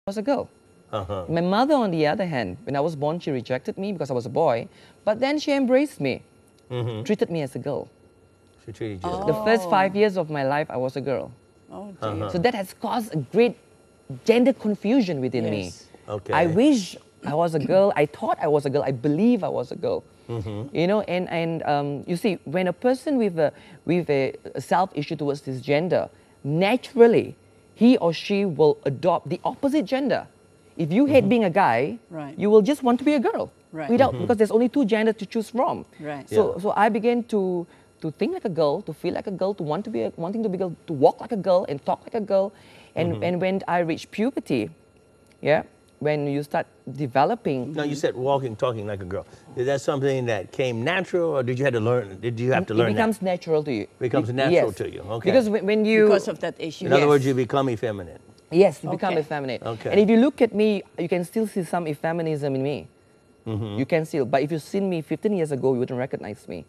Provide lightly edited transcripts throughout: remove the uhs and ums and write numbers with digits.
was a girl. My mother, on the other hand, when I was born, she rejected me because I was a boy, but then she embraced me, treated me as a girl. She treated you. The first 5 years of my life, I was a girl. Oh, dear. So that has caused a great gender confusion within me. Yes. Okay. I wish I was a girl. I thought I was a girl. I believe I was a girl. You know, and you see, when a person with a self-issue towards this gender, naturally, he or she will adopt the opposite gender. If you hate being a guy, Right. you will just want to be a girl. Right. Without, because there's only two genders to choose from. Right. So I began to think like a girl, to feel like a girl, to wanting to be a girl, to walk like a girl and talk like a girl. And when I reached puberty, yeah, when you start developing. No, you said walking, talking like a girl. Is that something that came natural, or did you have to learn? Did you have to learn It becomes natural to you. Becomes natural Yes. to you, okay. Because when you... Because of that issue. In other Yes. words, you become effeminate. Yes, you become Okay. effeminate. Okay. And if you look at me, you can still see some effeminism in me. You can still. But if you've seen me 15 years ago, you wouldn't recognize me.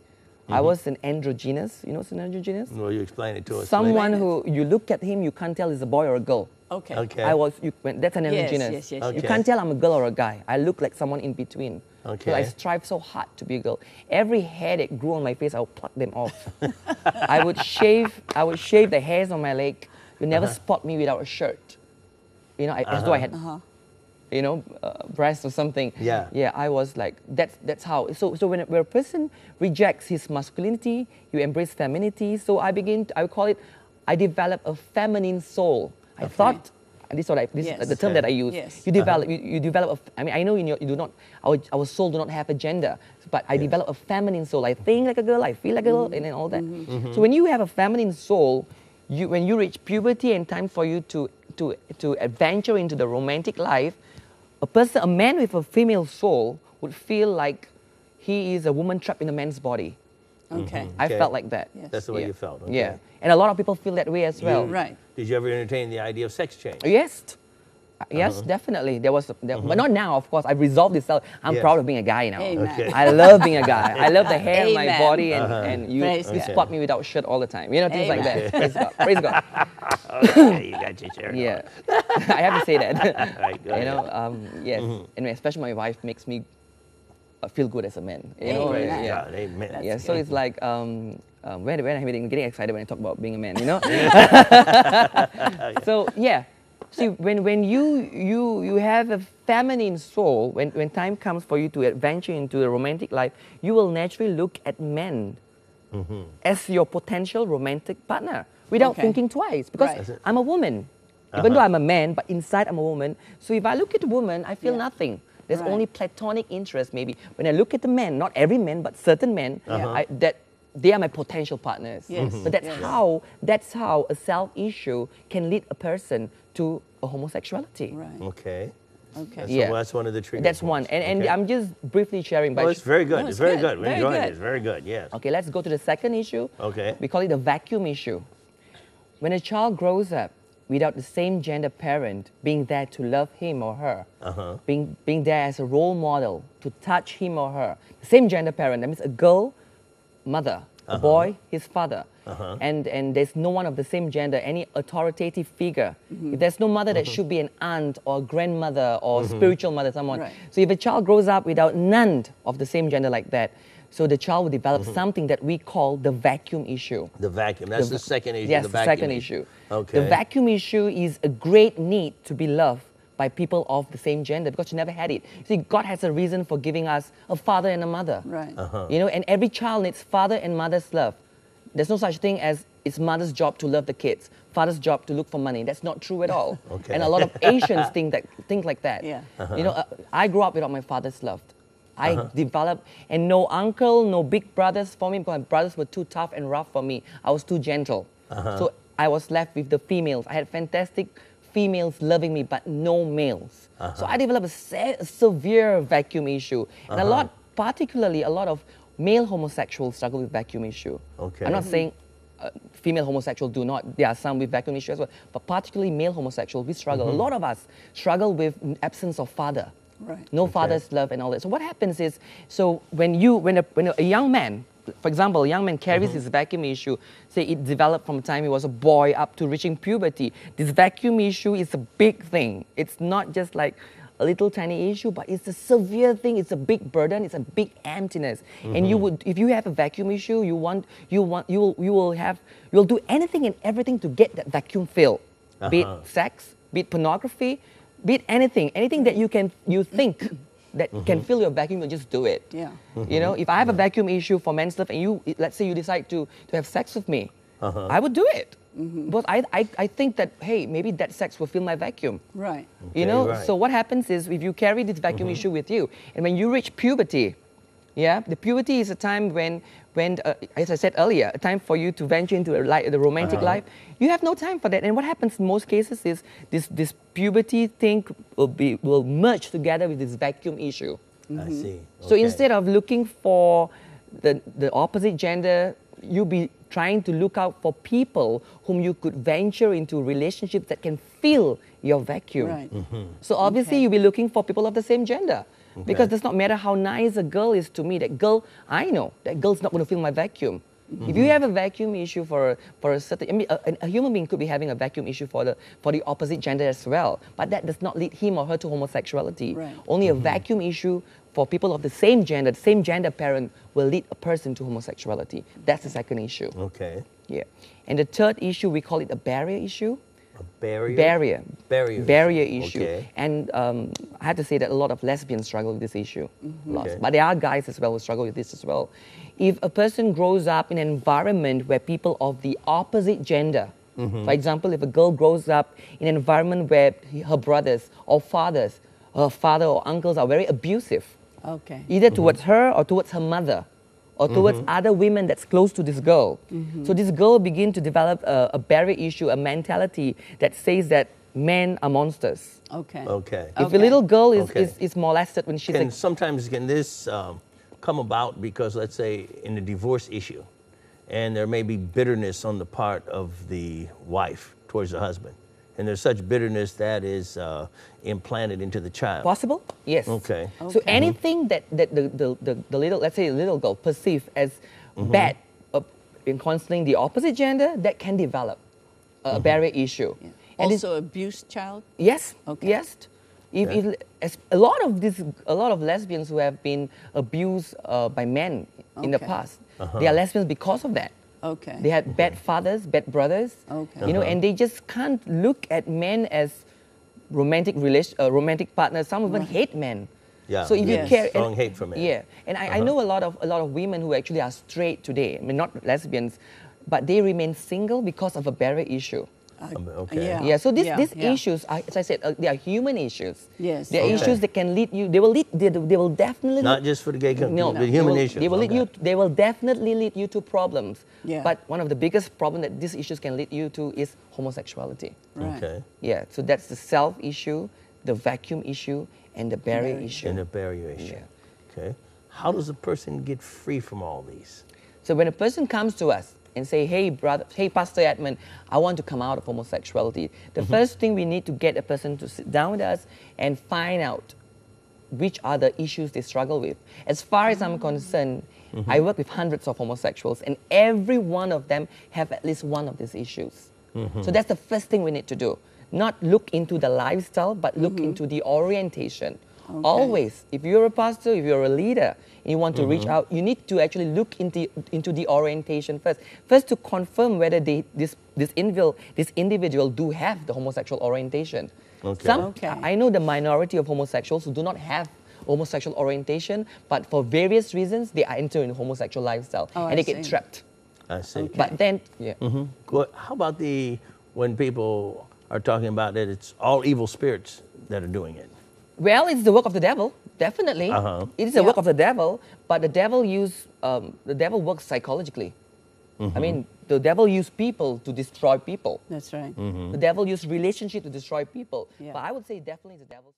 I was an androgynous. You know what's an androgynous? Well, you explain it to us. Someone please. who, you look at him, you can't tell is a boy or a girl. Okay. Okay. That's an Yes, androgynous. yes, yes, Okay. You can't tell I'm a girl or a guy. I look like someone in between. Okay. So I strive so hard to be a girl. Every hair that grew on my face, I would pluck them off. I would shave the hairs on my leg. You never spot me without a shirt. You know, as though I had, you know, breasts or something. Yeah. Yeah, I was like, that's how. So when a person rejects his masculinity, you embrace femininity. So I would call it, I develop a feminine soul. I thought, and this is what this Yes. is the term that I use. Yes. You develop, you develop. I mean, I know you do not. Our soul do not have a gender, but I develop a feminine soul. I think like a girl, I feel like a girl, and then all that. So when you have a feminine soul, when you reach puberty and time for you to adventure into the romantic life, a man with a female soul would feel like he is a woman trapped in a man's body. Okay. I Okay. felt like that. Yes. That's the way Yeah. you felt. Okay. Yeah, and a lot of people feel that way as well. Right. Did you ever entertain the idea of sex change? Yes. Yes, definitely. There was, but not now, of course. I've resolved this out. I'm Yes. proud of being a guy now. Amen. Okay. I love being a guy. I love the hair on my Amen. body, and you Praise you God. spot me without shirt all the time. You know, things like Amen. that. Praise God. Praise God. Okay, you got your shirt on. Yeah, I have to say that. Right, go You ahead. know, yes, and especially my wife makes me feel good as a man. You know, Amen. Praise yeah. God, amen. Yeah, so it's like when I'm getting excited when I talk about being a man, you know. So yeah, see when you have a feminine soul, when time comes for you to adventure into the romantic life, you will naturally look at men as your potential romantic partner without Okay. thinking twice, because Right. That's it. I'm a woman. Even though I'm a man, but inside I'm a woman. So if I look at a woman, I feel Yeah. nothing. There's Right. only platonic interest, maybe. When I look at the men, not every man, but certain men, that they are my potential partners. Yes. But that's Yes. how a self-issue can lead a person to a homosexuality. Right. Okay. Okay. So Yeah. that's one of the triggers. That's one. And Okay. I'm just briefly sharing. Oh, it's very good. No, it's it's very good. good. We're Very enjoying good. this. Very good. Yes. Okay, let's go to the second issue. Okay. We call it the vacuum issue. When a child grows up without the same gender parent being there to love him or her, being there as a role model to touch him or her, the same gender parent, that means a girl, mother, a boy, his father, and there's no one of the same gender, any authoritative figure. If there's no mother, there should be an aunt or grandmother or spiritual mother, someone. Right. So if a child grows up without none of the same gender like that, so the child will develop something that we call the vacuum issue. The vacuum. That's the second issue. Yes, the the vacuum second issue. Okay. The vacuum issue is a great need to be loved by people of the same gender because you never had it. See, God has a reason for giving us a father and a mother. Right. You know, and every child needs father and mother's love. There's no such thing as it's mother's job to love the kids, father's job to look for money. That's not true at all. Okay. And a lot of Asians think like that. Yeah. You know, I grew up without my father's love. I developed, and no uncle, no big brothers for me because my brothers were too tough and rough for me. I was too gentle. So I was left with the females. I had fantastic females loving me, but no males. So I developed a severe vacuum issue. And particularly a lot of male homosexuals struggle with vacuum issue. Okay. I'm not saying female homosexuals do not. There are some with vacuum issue as well. But particularly male homosexuals, we struggle. A lot of us struggle with absence of father. Right. No father's love and all that. So what happens is, so when a young man for example, a young man carries his vacuum issue, say it developed from the time he was a boy up to reaching puberty. This vacuum issue is a big thing. It's not just like a little tiny issue, but it's a severe thing. It's a big burden. It's a big emptiness. And you would, if you have a vacuum issue, you'll do anything and everything to get that vacuum filled. Be it sex, be it pornography, be it anything that you think that can fill your vacuum, you'll just do it. Yeah. You know, if I have a vacuum issue for men's stuff and let's say you decide to have sex with me, I would do it. But I think that, hey, maybe that sex will fill my vacuum. Right. You know, right. so what happens is if you carry this vacuum issue with you, and when you reach puberty, the puberty is a time when as I said earlier, a time for you to venture into the romantic life. You have no time for that. And what happens in most cases is this puberty thing will merge together with this vacuum issue. I see. So instead of looking for the opposite gender, you'll be trying to look out for people whom you could venture into relationships that can fill your vacuum. Right. So obviously you'll be looking for people of the same gender. Because it does not matter how nice a girl is to me, that girl, I know, that girl's not going to fill my vacuum. If you have a vacuum issue for a certain, I mean, a human being could be having a vacuum issue for the opposite gender as well, but that does not lead him or her to homosexuality. Right. Only a vacuum issue for people of the same gender parent will lead a person to homosexuality. That's the second issue. Okay. Yeah. And the third issue, we call it a barrier issue. A barrier? Barrier issue. Okay. And I have to say that a lot of lesbians struggle with this issue. Lots. Okay. But there are guys as well who struggle with this as well. If a person grows up in an environment where people of the opposite gender, for example, if a girl grows up in an environment where her brothers or fathers, her father or uncles are very abusive, Okay. either towards her or towards her mother, or towards other women that's close to this girl. So this girl begin to develop a barrier issue, a mentality that says that men are monsters. Okay. Okay. If a little girl Okay. is molested when she's Sometimes can this come about because, let's say, in the divorce issue, and there may be bitterness on the part of the wife towards the husband, and there's such bitterness that is implanted into the child. possible? Yes. Okay. So anything that the little, let's say, a little girl perceive as bad in concerning the opposite gender, that can develop a barrier issue. Yeah. And it's- Also abused child? Yes. Okay. Yes. As a lot of lesbians who have been abused by men in the Okay. past, they are lesbians because of that. Okay. They had bad fathers, bad brothers. Okay. You know, and they just can't look at men as romantic partners. Some even hate men. Yeah. So if Yes. you care, Strong hate for men. Yeah, and I know a lot of women who actually are straight today. I mean, not lesbians, but they remain single because of a barrier issue. Okay. Yeah. Yeah, so these yeah. issues, are, as I said, they are human issues. Yes. They are Okay. issues that can lead you. They will definitely Not just for the gay community, no, but human they will, issues. They will lead Okay. you. They will definitely lead you to problems. Yeah. But one of the biggest problems that these issues can lead you to is homosexuality. Right. Okay. Yeah. So that's the self issue, the vacuum issue, and the barrier issue. And a barrier issue. Yeah. Okay. How does a person get free from all these? So when a person comes to us and say, hey, Pastor Edmund, I want to come out of homosexuality, the first thing we need to get a person to sit down with us and find out which are the issues they struggle with. As far as I'm concerned, I work with hundreds of homosexuals, and every one of them have at least one of these issues. So that's the first thing we need to do. Not look into the lifestyle, but look into the orientation. Okay. Always, if you're a pastor, if you're a leader, and you want to reach out, you need to actually look into the orientation first. First, to confirm whether this individual do have the homosexual orientation. Okay. Okay. I know the minority of homosexuals who do not have homosexual orientation, but for various reasons, they are entering the homosexual lifestyle, Oh, and I they get see. trapped. I see. Okay. But then, yeah. How about when people are talking about that it's all evil spirits that are doing it? Well, it's the work of the devil, definitely. It is the work of the devil, but the devil works psychologically. I mean, the devil used people to destroy people. That's right. The devil used relationship to destroy people. Yeah. But I would say definitely the devil.